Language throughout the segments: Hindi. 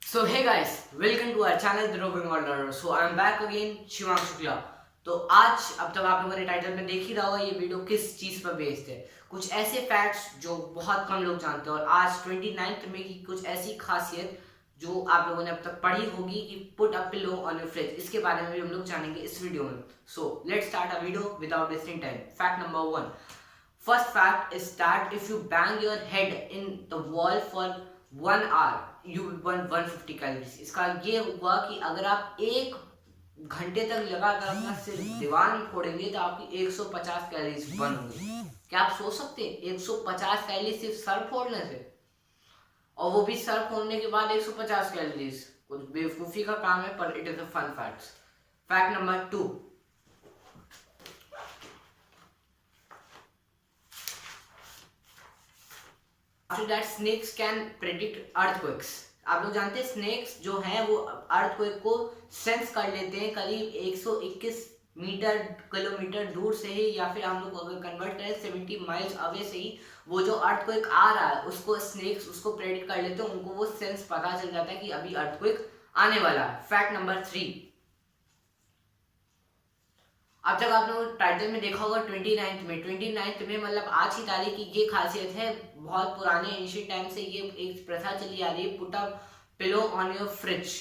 So hey guys, welcome to our channel The Roving All-Rounder. So I am back again, Shivang Shukla. तो आज अब तक आप लोगों ने टाइटल में देख ही रहा होगा ये वीडियो किस चीज़ पर बेस्ड है। कुछ ऐसे फैक्ट्स जो बहुत कम लोग जानते हैं और आज 29 मई की कुछ ऐसी खासियत जो आप लोगों ने अब तक पढ़ी होगी कि put a pillow on your fridge, इसके बारे में भी हम लोग जानेंगे इस वीडियो में। So let's start a video without wasting time. Fact number 1। First fact is that if you bang your head in the wall for 1 hour, you will burn 150 calories. इसका ये हुआ कि अगर आप एक घंटे तक लगातार अपना सिर दीवार में फोड़ेंगे तो आपकी 150 कैलोरीज बर्न होंगी। क्या आप सोच सकते हैं 150 कैलोरीज सिर्फ सर फोड़ने से, और वो भी सर फोड़ने के बाद 150 कैलोरीज। कुछ बेवकूफ़ी का काम है पर it is a fun fact. Fact number 2। After that, snakes can predict earthquakes. आप लोग जानते हैं स्नेक्स जो हैं वो अर्थक्वेक को सेंस कर लेते हैं करीब 121 मीटर किलोमीटर दूर से ही, या फिर हम लोग अगर कन्वर्ट करें 70 माइल्स अवे से ही वो जो अर्थक्वेक आ रहा है उसको स्नेक्स उसको प्रेडिक्ट कर लेते हैं। उनको वो सेंस पता चल जाता है कि अभी अर्थक्वेक आने वाला है। Fact number 3। अब तक आप लोगों टाइटल में देखा होगा 29 में मतलब आज की तारीख की ये खासियत है। बहुत पुराने एंशिएंट टाइम से ये एक प्रथा चली आ रही है, put a pillow on your fridge.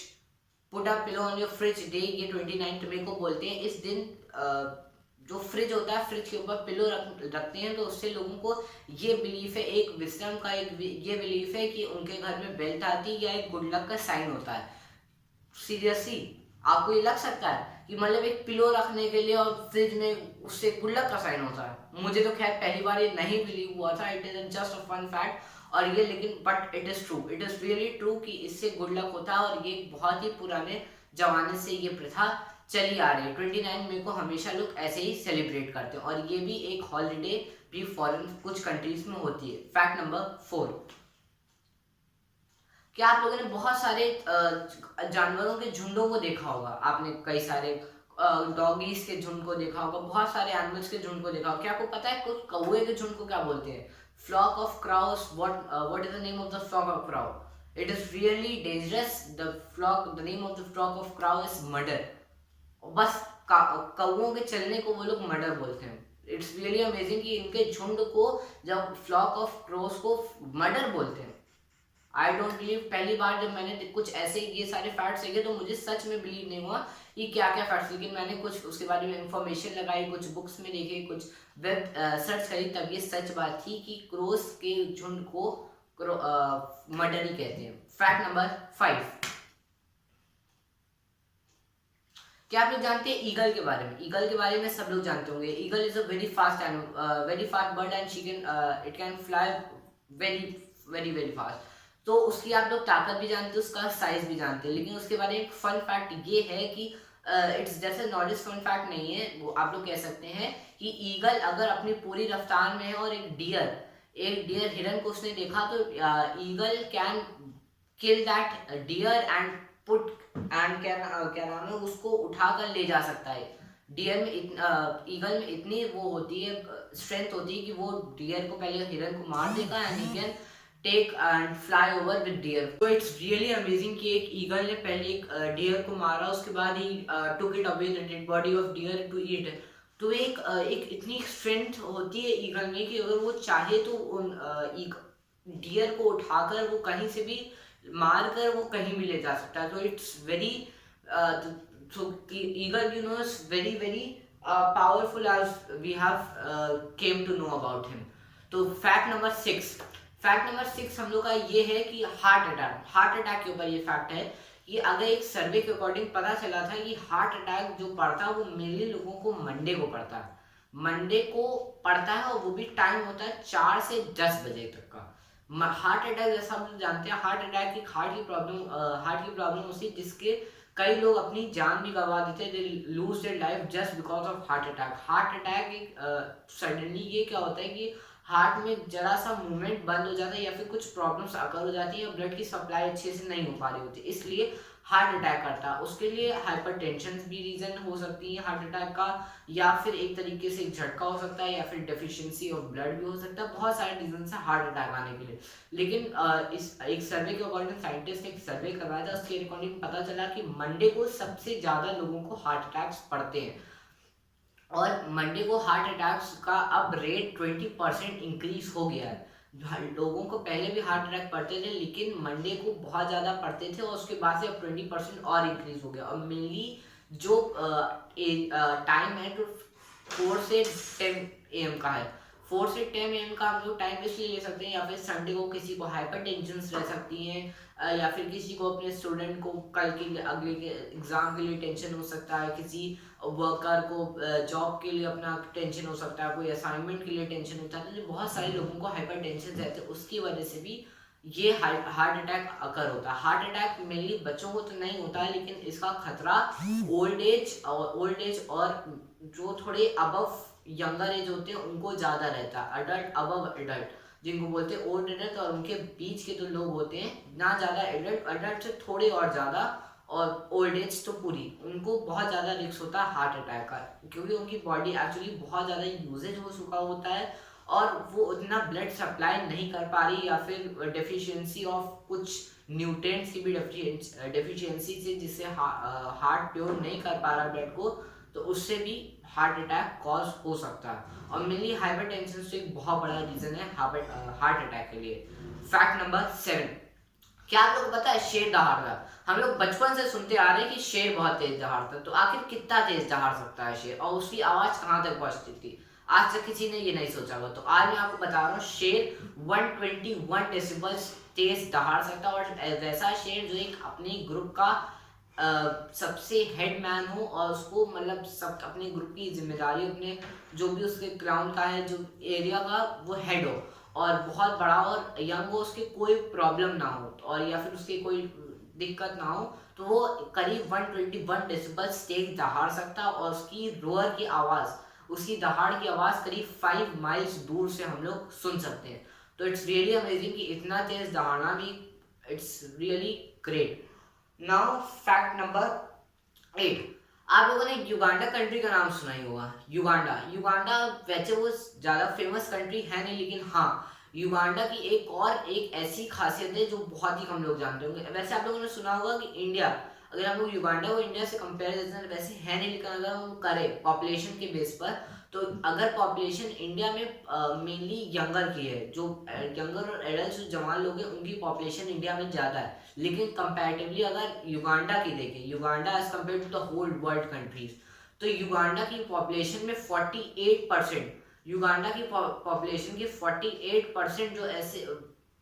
Put a pillow on your fridge day, ये 29 मई को बोलते हैं। इस दिन जो फ्रिज होता है फ्रिज के ऊपर पिलो रखते हैं, तो उससे लोगों को ये बिलीफ है, एक विजडम का एक ये बिलीफ है कि उनके घर में वेल्थ आती या एक गुड लक का साइन होता है। सीरियसली आपको ये लग सकता है कि मतलब एक पिलो रखने के लिए और फ्रिज में उससे गुल्लक का साइन होता है? मुझे तो खैर पहली बार ये नहीं बिलीव हुआ था। It is just a fun fact और ये लेकिन but it is true, it is really true कि इससे गुल्लक होता है और ये बहुत ही पुराने जमाने से ये प्रथा चली आ रही है। 29 मई को हमेशा लोग ऐसे ही सेलिब्रेट करते हैं और ये भी एक हॉलीडे भी फॉरेन कुछ कंट्रीज में होती है। Fact number 4। क्या आप लोगों ने बहुत सारे जानवरों के झुंडों को देखा होगा? आपने कई सारे डॉगीज के झुंड को देखा होगा, बहुत सारे एनिमल्स के झुंड को देखा होगा। क्या आपको पता है कुछ कौवे के झुंड को क्या बोलते हैं? Flock of crows. What is the name of the flock of crow? It is really dangerous. The name of the flock of crow is murder. बस कौवों के चलने को वो लोग मर्डर बोलते हैं। इट्स रियली अमेजिंग कि इनके झुंड को जब फ्लॉक ऑफ क्रोस को मर्डर बोलते हैं। I don't believe. पहली बार जब मैंने कुछ ऐसे ये सारे फैक्ट्स देखे तो मुझे सच में बिलीव नहीं हुआ कि क्या क्या फैक्ट्स, लेकिन मैंने कुछ उसके बारे में इंफॉर्मेशन लगाई, कुछ बुक्स में देखे, कुछ वेब सर्च करी, तब ये सच बात थी कि क्रोस के झुंड को मर्डर ही कहते हैं। Fact number 5। क्या आप लोग जानते हैं ईगल के बारे में? ईगल के बारे में सब लोग जानते होंगे। Eagle is a very fast bird and she can it can fly very very very fast. तो उसकी आप लोग ताकत भी जानते हैं, उसका साइज भी जानते हैं, लेकिन उसके बारे में एक फन फैक्ट ये है कि इट्स जैसे नॉलेज फन फैक्ट नहीं है, वो आप लोग कह सकते हैं कि ईगल अगर अपनी पूरी रफ्तार में है और एक डियर हिरन को उसने देखा तो eagle can kill that deer and put and क्या नाम है उसको उठाकर ले जा सकता है। डियर में ईगल में इतनी वो होती है, स्ट्रेंथ होती है कि वो डियर को पहले हिरन को मार देगा and he can take and fly over with deer. तो इट्स रियली अमेजिंग कि एक ईगल ने पहले एक डियर को मारा, उसके बाद ही took it away the dead body of deer to eat. तो एक इतनी स्ट्रेंथ होती है ईगल में कि अगर वो चाहे तो उन डियर को उठाकर वो कहीं से भी मार कर वो कहीं भी ले जा सकता है। तो it's very so eagle is very very powerful as we have came to know about him. तो फैक्ट नंबर 6 हम लोग का ये है कि हार्ट अटैक के ऊपर ये फैक्ट है कि अगर एक सर्वे के अकॉर्डिंग पता चला था कि हार्ट अटैक जो पड़ता है वो मेनली लोगों को मंडे को पड़ता है और वो भी टाइम होता है 4 से 10 बजे तक का। हार्ट अटैक जैसा हम लोग जानते हैं, हार्ट अटैक एक हार्ट की प्रॉब्लम होती है जिसके कई लोग अपनी जान भी गंवा देते हैं। They lose their life just because of heart attack एक सडनली ये क्या होता है कि हार्ट में जरा सा मूवमेंट बंद हो जाता है या फिर कुछ प्रॉब्लम्स अकर हो जाती है, ब्लड की सप्लाई अच्छे से नहीं हो पा रही होती, इसलिए हार्ट अटैक करता है। उसके लिए हाइपरटेंशन भी रीज़न हो सकती है हार्ट अटैक का, या फिर एक तरीके से एक झटका हो सकता है, या फिर डेफिशिएंसी ऑफ ब्लड भी हो सकता है। बहुत सारे रीजन है हार्ट अटैक आने के लिए। लेकिन इस एक सर्वे के अकॉर्डिंग साइंटिस्ट ने एक सर्वे करवाया था, उसके अकॉर्डिंग पता चला कि मंडे को सबसे ज़्यादा लोगों को हार्ट अटैक्स पड़ते हैं। और मंडे को हार्ट अटैक्स का अब रेट 20% इंक्रीज हो गया है। लोगों को पहले भी हार्ट अटैक पड़ते थे, लेकिन मंडे को बहुत ज़्यादा पड़ते थे, और उसके बाद से अब 20% और इंक्रीज हो गया। और मेनली जो टाइम है तो 4 से 10 AM का है। 4 से 10 AM का हम लोग टाइम इसलिए ले सकते हैं, या फिर संडे को किसी को हाइपर टेंशन रह सकती हैं, या फिर किसी को अपने स्टूडेंट को कल के लिए अगले के एग्जाम के लिए टेंशन हो सकता है, किसी वर्कर को जॉब के लिए अपना टेंशन हो सकता है, कोई असाइनमेंट के लिए टेंशन होता है। तो बहुत सारे लोगों को हाइपर टेंशन रहते हैं, उसकी वजह से भी ये हार्ट अटैक अकर होता है। हार्ट अटैक मेनली बच्चों को तो नहीं होता है, लेकिन इसका खतरा ओल्ड एज और जो थोड़े अबव यंगर एज होते हैं उनको ज़्यादा रहता है। अडल्ट अबव एडल्ट जिनको बोलते हैं ओल्ड एडल्ट, और उनके बीच के जो लोग होते हैं ना ज़्यादा एडल्ट, एडल्ट से थोड़े और ज़्यादा, और ओल्ड एज तो पूरी, उनको बहुत ज़्यादा रिस्क होता है हार्ट अटैक का, क्योंकि उनकी बॉडी एक्चुअली बहुत ज़्यादा यूजेज हो चुका होता है, और वो उतना ब्लड सप्लाई नहीं कर पा रही, या फिर डेफिशिएंसी ऑफ कुछ न्यूट्रिएंट्स की भी डेफिशिएंसी से, जिससे हार्ट प्योर नहीं कर पा रहा ब्लड को, तो उससे भी हार्ट अटैक कॉज हो सकता है। और मेनली हाइपरटेंशन से एक बहुत बड़ा रीजन है हार्ट अटैक के लिए। फैक्ट नंबर 7, क्या आप लोग को पता है शेर दहाड़ता है? हम लोग बचपन से सुनते आ रहे हैं कि शेर बहुत तेज दहाड़ता है, तो आखिर कितना तेज दहाड़ सकता है शेर, और उसकी आवाज कहाँ तक पहुंचती थी? आज तक किसी ने ये नहीं सोचा होगा। तो आज मैं आपको बता रहा हूँ, शेर 121 डेसिबल्स तेज दहाड़ सकता है, और वैसा शेर जो एक अपने ग्रुप का सबसे हेड मैन हो, और उसको मतलब सब अपने ग्रुप की जिम्मेदारी, अपने जो भी उसके ग्राउंड का है, जो एरिया का, वो हेड हो, और बहुत बड़ा और यंग हो, उसके कोई प्रॉब्लम ना हो, और या फिर उसकी कोई दिक्कत ना हो, तो वो करीब 121 डेसिबल तेज दहाड़ सकता है। और उसकी रोअर की आवाज़, उसकी दहाड़ की आवाज़ करीब 5 माइल्स दूर से हम लोग सुन सकते हैं। तो इट्स रियली अमेजिंग कि इतना तेज दहाड़ना भी, it's really great. Now fact number 8, आप लोगों ने युगांडा कंट्री का नाम सुना ही होगा। युगांडा युगांडा वैसे वो ज़्यादा फेमस कंट्री है नहीं, लेकिन हाँ, युगांडा की एक ऐसी खासियत है जो बहुत ही कम लोग जानते होंगे। वैसे आप लोगों ने सुना होगा कि इंडिया, अगर हम लोग युगांडा को इंडिया से कंपेयर, वैसे है नहीं, लेकिन अगर हम करें पॉपुलेशन के बेस पर, तो अगर पॉपुलेशन इंडिया में मेनली यंगर की है, जो यंगर और एडल्ट जो जवान लोग हैं, उनकी पॉपुलेशन इंडिया में ज़्यादा है। लेकिन कंपैरेटिवली अगर युगांडा की देखें, Uganda as compare to the whole world countries, तो युगांडा की पॉपुलेशन में 48%, युगांडा की पॉपुलेशन के 48% जो ऐसे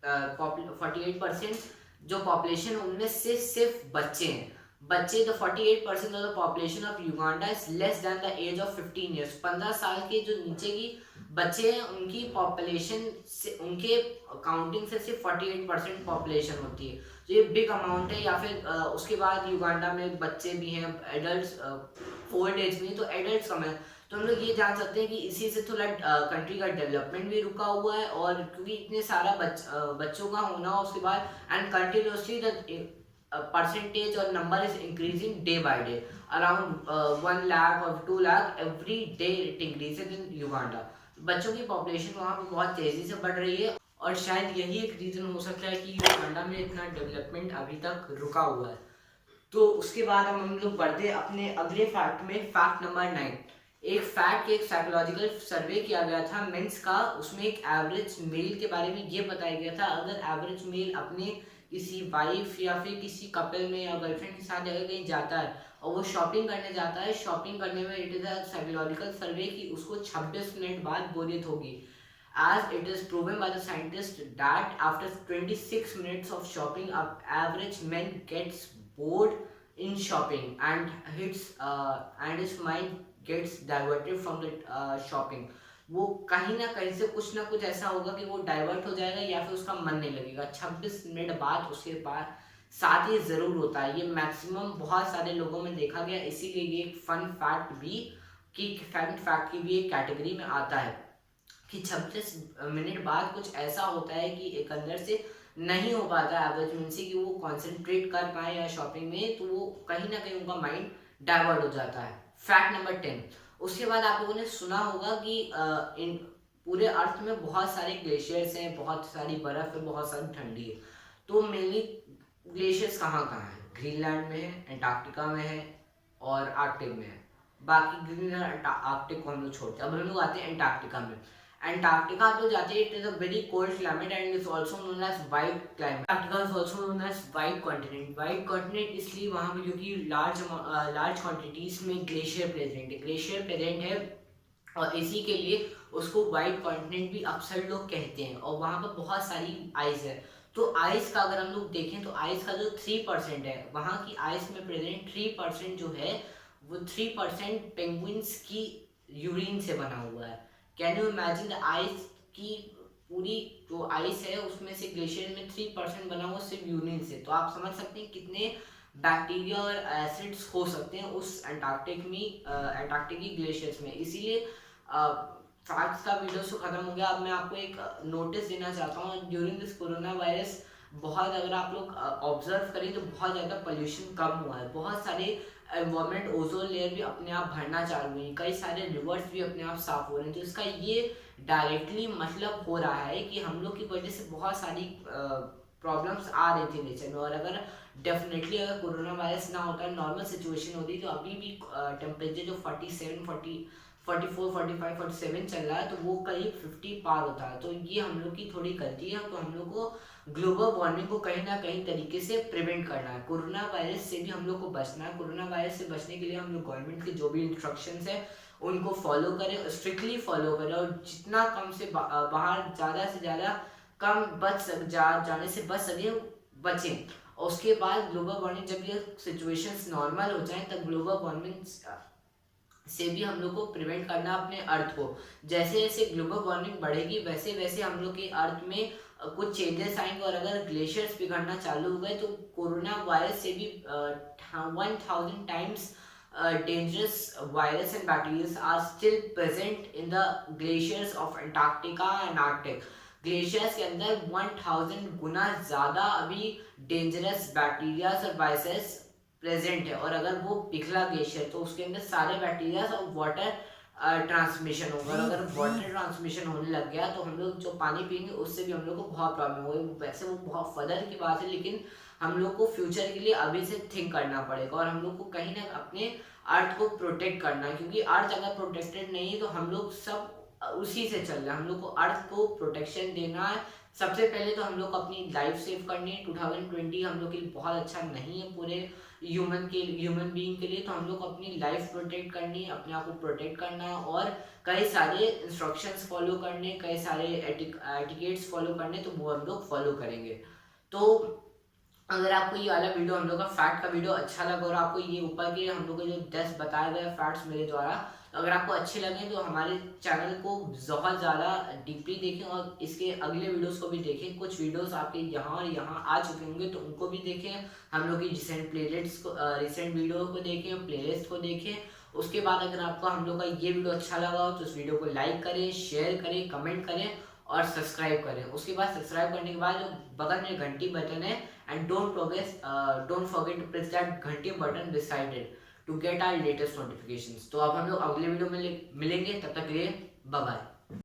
48% जो पॉपुलेशन, उनमें से सिर्फ बच्चे हैं। बच्चे, the 48% of the population of Uganda is less than the age of 15 years. 15 साल के जो नीचे की बच्चे हैं, उनकी पॉपुलेशन से, उनके काउंटिंग से सिर्फ 48% पॉपुलेशन होती है। तो ये बिग अमाउंट है। या फिर उसके बाद युगांडा में बच्चे भी हैं, एडल्ट ओल्ड एज में, तो एडल्ट कम है। तो हम लोग ये जान सकते हैं कि इसी से थोड़ा कंट्री का डेवलपमेंट भी रुका हुआ है, और क्योंकि इतने सारा बच्चों का होना, उसके बाद and continuously the percentage or number is increasing day by day, around 1 lakh or 2 lakh every day it increases in Uganda। बच्चों की पॉपुलेशन वहाँ पे बहुत तेज़ी से बढ़ रही है, और शायद यही एक रीज़न हो सकता है कि युगांडा में इतना डेवलपमेंट अभी तक रुका हुआ है। तो उसके बाद हम लोग बढ़ते अपने अगले फैक्ट में, फैक्ट नंबर 9। एक साइकोलॉजिकल सर्वे किया गया था मेंस का, उसमें एक एवरेज मेल के बारे में ये बताया गया था, अगर एवरेज मेल अपने किसी वाइफ या फिर किसी कपल में या गर्लफ्रेंड के साथ अगर कहीं जाता है, और वो शॉपिंग करने जाता है, शॉपिंग करने में इट इज़ अ साइकोलॉजिकल सर्वे कि उसको 26 मिनट बाद बोरियत होगी, as it is proven by the scientist that after 26 minutes of shopping, an average man gets bored in shopping, and his mind gets diverted from the shopping। वो कहीं ना कहीं से कुछ ना कुछ ऐसा होगा कि वो डाइवर्ट हो जाएगा, या फिर उसका मन नहीं लगेगा 26 मिनट बाद। उसके बाद साथ ही ज़रूर होता है, ये मैक्सिमम बहुत सारे लोगों में देखा गया। इसीलिए ये एक फन फैक्ट भी, कि फैन फैक्ट की भी एक कैटेगरी में आता है कि 26 मिनट बाद कुछ ऐसा होता है कि एक अंदर से नहीं हो पाता एवरेज ह्यूमन से कि वो कॉन्सेंट्रेट कर पाए या शॉपिंग में, तो वो कहीं ना कहीं उनका माइंड डाइवर्ट हो जाता है। Fact number 10। उसके बाद आप लोगों ने सुना होगा कि इन पूरे अर्थ में बहुत सारे ग्लेशियर्स हैं, बहुत सारी बर्फ है, बहुत सारी ठंडी है। तो मेनली ग्लेशियर्स कहाँ कहाँ है? ग्रीनलैंड में है, एंटार्क्टिका में है और आर्कटिक में है। बाकी ग्रीनलैंड आर्कटिक को हम लोग छोड़ते हैं, अब हम लोग आते हैं एंटार्क्टिका में। एंटार्क्टिका आप लोग जाते हैं, it is a very cold climate and is also known as white climate. Antarctica is also known as white continent. White continent इसलिए वहाँ पे क्योंकि लार्ज क्वांटिटीज में ग्लेशियर प्रेजेंट है, ग्लेशियर प्रेजेंट है, और इसी के लिए उसको वाइट कॉन्टिनेंट भी अक्सर लोग कहते हैं। और वहाँ पर बहुत सारी आइस है। तो आइस का अगर हम लोग देखें तो आइस का जो 3% है, वहाँ की आइस में प्रेजेंट 3% जो है वो 3% पेंगुइन्स की यूरिन से बना हुआ है। Can you imagine the ice की पूरी जो आइस है उसमें से ग्लेशियर में 3% बना हुआ सिर्फ यूरिन से। तो आप समझ सकते हैं कितने बैक्टीरिया और एसिड्स हो सकते हैं उस एंटार्क्टिक की ग्लेशियर्स में। इसीलिए फैक्ट्स का वीडियो तो खत्म हो गया। अब मैं आपको एक नोटिस देना चाहता हूँ। ड्यूरिंग दिस कोरोना वायरस बहुत, अगर आप लोग ऑब्जर्व करें तो बहुत ज़्यादा पोल्यूशन कम हुआ है। बहुत सारे एनवायरमेंट ओजोन लेयर भी अपने आप भरना चालू हुई, कई सारे रिवर्स भी अपने आप साफ हो रहे हैं। तो इसका ये डायरेक्टली मतलब हो रहा है कि हम लोग की वजह से बहुत सारी प्रॉब्लम्स आ रही थी नेचर में। और अगर डेफिनेटली अगर कोरोना वायरस ना होता, नॉर्मल सिचुएशन होती, तो अभी भी टेम्परेचर जो 47, 44, 45, 47 चल रहा है, तो वो करीब 50 पार होता है। तो ये हम लोग की थोड़ी गलती है। तो हम लोग को ग्लोबल वार्मिंग को कहीं ना कहीं तरीके से प्रिवेंट करना है। कोरोना वायरस से भी हम लोग को बचना है। कोरोना वायरस से बचने के लिए हम लोग गवर्नमेंट के जो भी इंस्ट्रक्शंस है उनको फॉलो करें, स्ट्रिक्टली फॉलो करें, और जितना कम से बाहर ज़्यादा से ज़्यादा कम जाने से बच सके बचें। और उसके बाद ग्लोबल वार्मिंग, जब ये सिचुएशंस नॉर्मल हो जाएं, तब ग्लोबल वार्मिंग से भी हम लोग को प्रिवेंट करना अपने अर्थ को। जैसे जैसे ग्लोबल वार्मिंग बढ़ेगी वैसे वैसे हम लोग के अर्थ में कुछ चेंजेस आएंगे। और अगर ग्लेशियर्स पिघलना चालू हो गए तो कोरोना वायरस से भी 1000 times dangerous virus and bacteria are still present in the glaciers of Antarctica and Arctic. Glaciers के अंदर 1000 गुना ज़्यादा अभी डेंजरस बैक्टीरिया और वायरसेस प्रेजेंट है। और अगर वो पिघला ग्लेशियर तो उसके अंदर सारे बैक्टीरिया और वाटर ट्रांसमिशन होगा। और अगर वाटर ट्रांसमिशन होने लग गया तो हम लोग जो पानी पियेंगे उससे भी हम लोग को बहुत प्रॉब्लम होगी। वैसे वो बहुत फर्दर की बात है, लेकिन हम लोग को फ्यूचर के लिए अभी से थिंक करना पड़ेगा। और हम लोग को कहीं ना अपने अर्थ को प्रोटेक्ट करना है, क्योंकि अर्थ अगर प्रोटेक्टेड नहीं है तो हम लोग सब उसी से चल रहे हैं। हम लोग को अर्थ को प्रोटेक्शन देना है। सबसे पहले तो हम लोग को अपनी लाइफ सेव करनी है। 2020 हम लोग के लिए बहुत अच्छा नहीं है पूरे ह्यूमन बीइंग के लिए। तो हम लोग को अपनी लाइफ प्रोटेक्ट करनी है, अपने आप को प्रोटेक्ट करना है, और कई सारे इंस्ट्रक्शंस फॉलो करने, कई सारे एटिकेट्स फॉलो करने, तो वो हम लोग फॉलो करेंगे। तो अगर आपको ये वाला वीडियो, हम लोग का फैक्ट का वीडियो अच्छा लगा, और आपको ये ऊपर के हम लोग को जो 10 बताए गए फैक्ट्स मेरे द्वारा अगर आपको अच्छे लगे तो हमारे चैनल को बहुत ज़्यादा डीपली देखें, और इसके अगले वीडियोस को भी देखें। कुछ वीडियोस आपके यहाँ और यहाँ आ चुके होंगे तो उनको भी देखें। हम लोग की रिसेंट वीडियो को देखें, प्लेलिस्ट को देखें। उसके बाद अगर आपको हम लोग का ये वीडियो अच्छा लगा हो तो इस वीडियो को लाइक करें, शेयर करें, कमेंट करें और सब्सक्राइब करें। उसके बाद सब्सक्राइब करने के बाद जो बगल में घंटी बटन है, and don't forget to press that घंटी button beside it to get our latest notifications। तो अब हम लोग अगले वीडियो में मिलेंगे, तब तक के लिए बाय बाय।